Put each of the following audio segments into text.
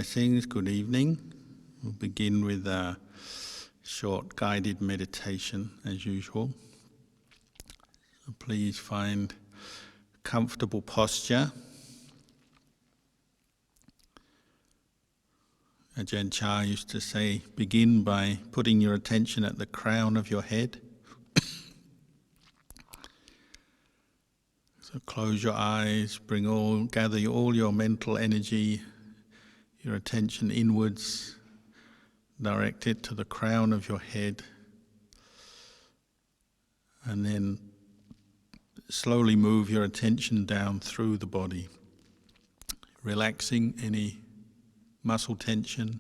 Blessings, good evening. We'll begin with a short guided meditation as usual. So please find a comfortable posture. Ajahn Chah used to say, begin by putting your attention at the crown of your head. So close your eyes, gather all your mental energy, your attention inwards, direct it to the crown of your head, and then slowly move your attention down through the body, relaxing any muscle tension,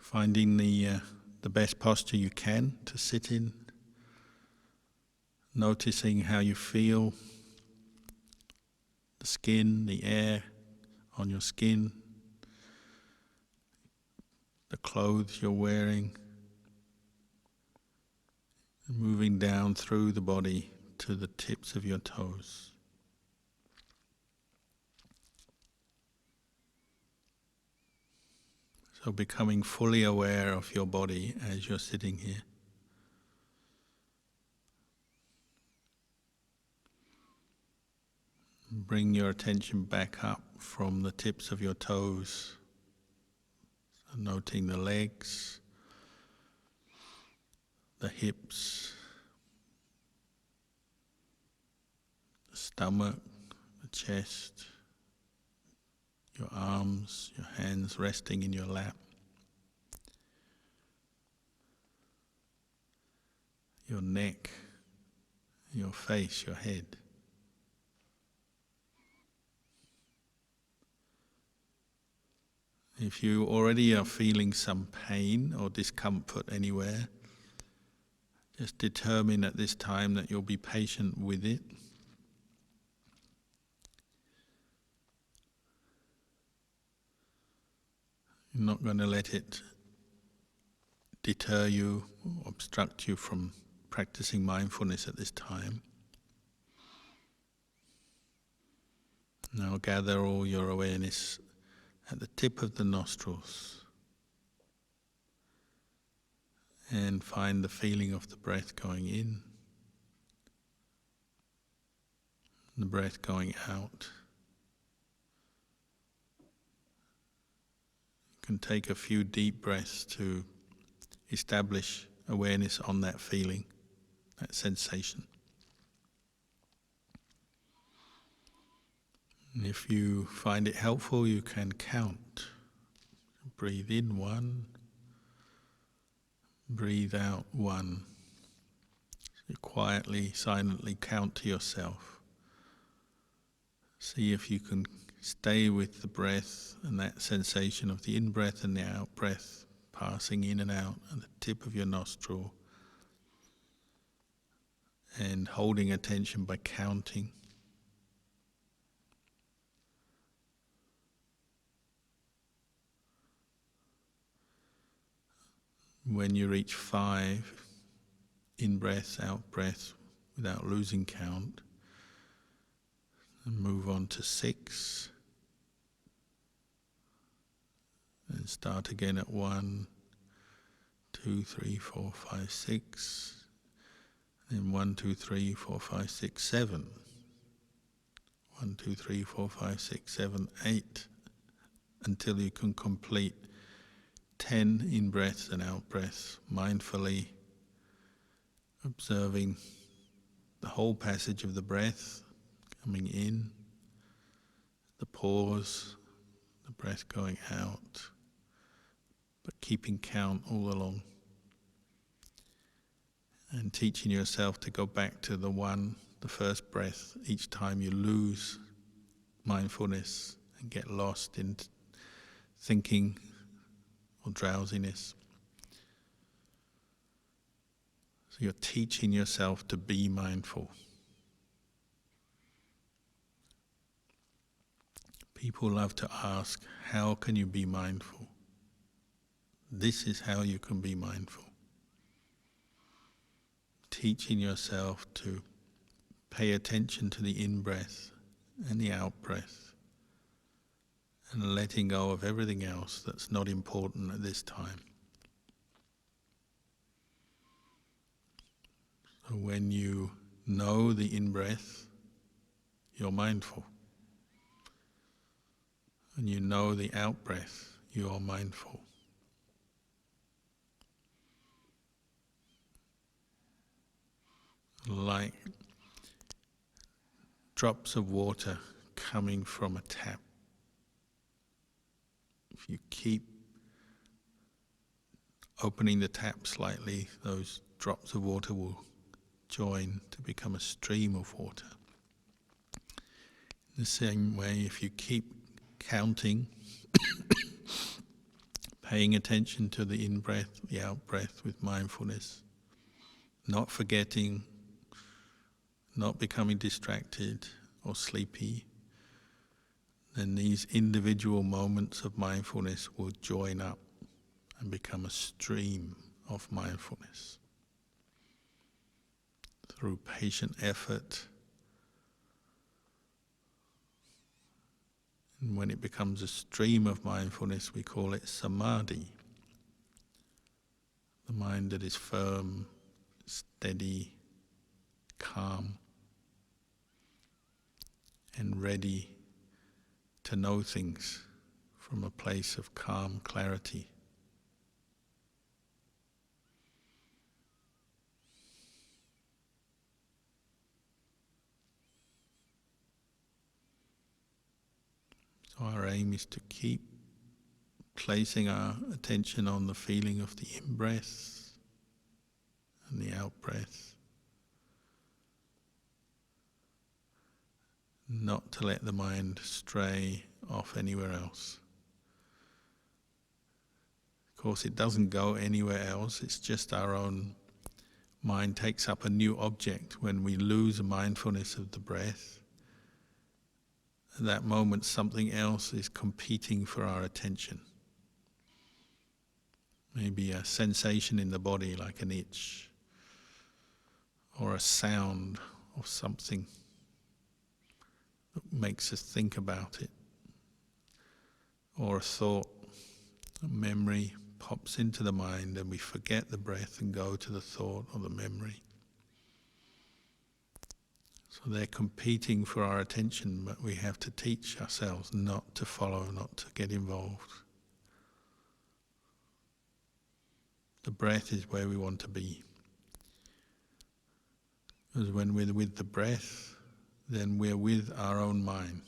finding the best posture you can to sit in, noticing how you feel, the skin, the air on your skin, the clothes you're wearing, moving down through the body to the tips of your toes. So becoming fully aware of your body as you're sitting here. Bring your attention back up from the tips of your toes, so noting the legs, the hips, the stomach, the chest, your arms, your hands resting in your lap, your neck, your face, your head. If you already are feeling some pain or discomfort anywhere, just determine at this time that you'll be patient with it. You're not going to let it deter you or obstruct you from practicing mindfulness at this time. Now gather all your awareness at the tip of the nostrils and find the feeling of the breath going in, the breath going out. You can take a few deep breaths to establish awareness on that feeling, that sensation. And if you find it helpful, you can count. Breathe in 1, breathe out 1. So quietly, silently count to yourself. See if you can stay with the breath and that sensation of the in-breath and the out-breath passing in and out at the tip of your nostril, and holding attention by counting. When you reach 5, in-breath, out-breath, without losing count, and move on to 6, and start again at 1, 2, 3, 4, 5, 6, then 1, 2, 3, 4, 5, 6, 7, 1, 2, 3, 4, 5, 6, 7, 8, until you can complete 10 in-breaths and out-breaths, mindfully observing the whole passage of the breath, coming in, the pause, the breath going out, but keeping count all along. And teaching yourself to go back to the 1, the first breath, each time you lose mindfulness and get lost in thinking or drowsiness. So you're teaching yourself to be mindful. People love to ask, how can you be mindful? This is how you can be mindful. Teaching yourself to pay attention to the in-breath and the out-breath, and letting go of everything else that's not important at this time. So when you know the in-breath, you're mindful. And you know the out-breath, you're mindful. Like drops of water coming from a tap. If you keep opening the tap slightly, those drops of water will join to become a stream of water. In the same way, if you keep counting, paying attention to the in-breath, the out-breath with mindfulness, not forgetting, not becoming distracted or sleepy, then these individual moments of mindfulness will join up and become a stream of mindfulness. Through patient effort, and when it becomes a stream of mindfulness, we call it samadhi. The mind that is firm, steady, calm, and ready to know things from a place of calm clarity. So our aim is to keep placing our attention on the feeling of the in-breath and the out-breath. Not to let the mind stray off anywhere else. Of course, it doesn't go anywhere else, it's just our own mind takes up a new object. When we lose mindfulness of the breath, at that moment something else is competing for our attention. Maybe a sensation in the body like an itch, or a sound of something that makes us think about it, or a thought, a memory pops into the mind and we forget the breath and go to the thought or the memory. So they're competing for our attention, but we have to teach ourselves not to follow, not to get involved. The breath is where we want to be. Because when we're with the breath, then we're with our own mind.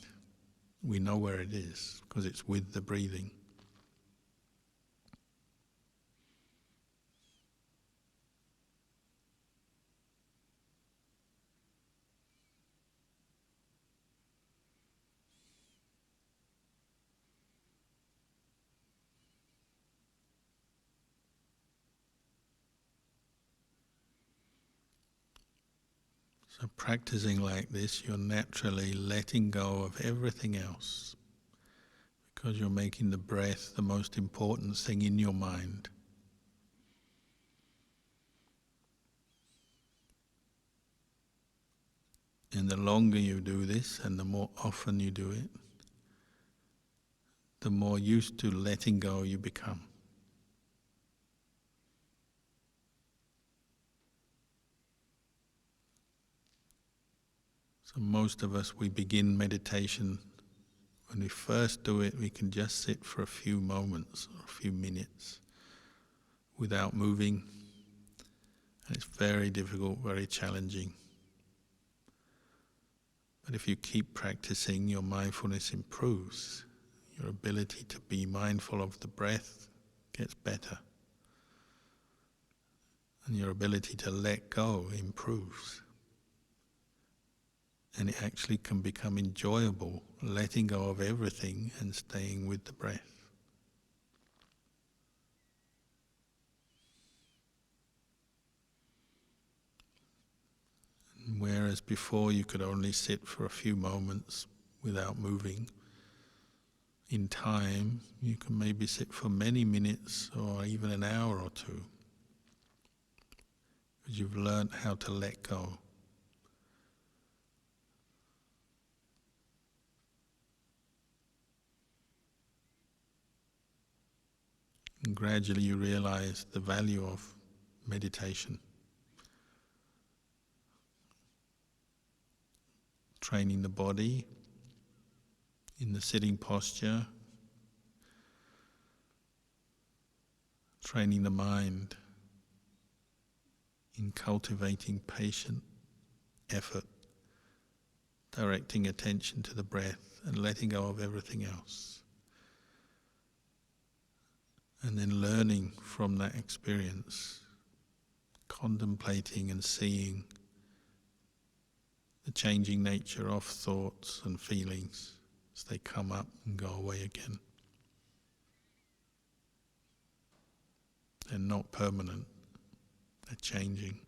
We know where it is, because it's with the breathing. So practicing like this, you're naturally letting go of everything else, because you're making the breath the most important thing in your mind. And the longer you do this, and the more often you do it, the more used to letting go you become. So most of us, we begin meditation. When we first do it, we can just sit for a few moments or a few minutes without moving. And it's very difficult, very challenging. But if you keep practicing, your mindfulness improves. Your ability to be mindful of the breath gets better. And your ability to let go improves. And it actually can become enjoyable, letting go of everything and staying with the breath. And whereas before you could only sit for a few moments without moving, in time you can maybe sit for many minutes or even an hour or two, because you've learned how to let go. And gradually you realize the value of meditation. Training the body in the sitting posture, training the mind in cultivating patient effort, directing attention to the breath and letting go of everything else. And then learning from that experience, contemplating and seeing the changing nature of thoughts and feelings as they come up and go away again. They're not permanent, they're changing.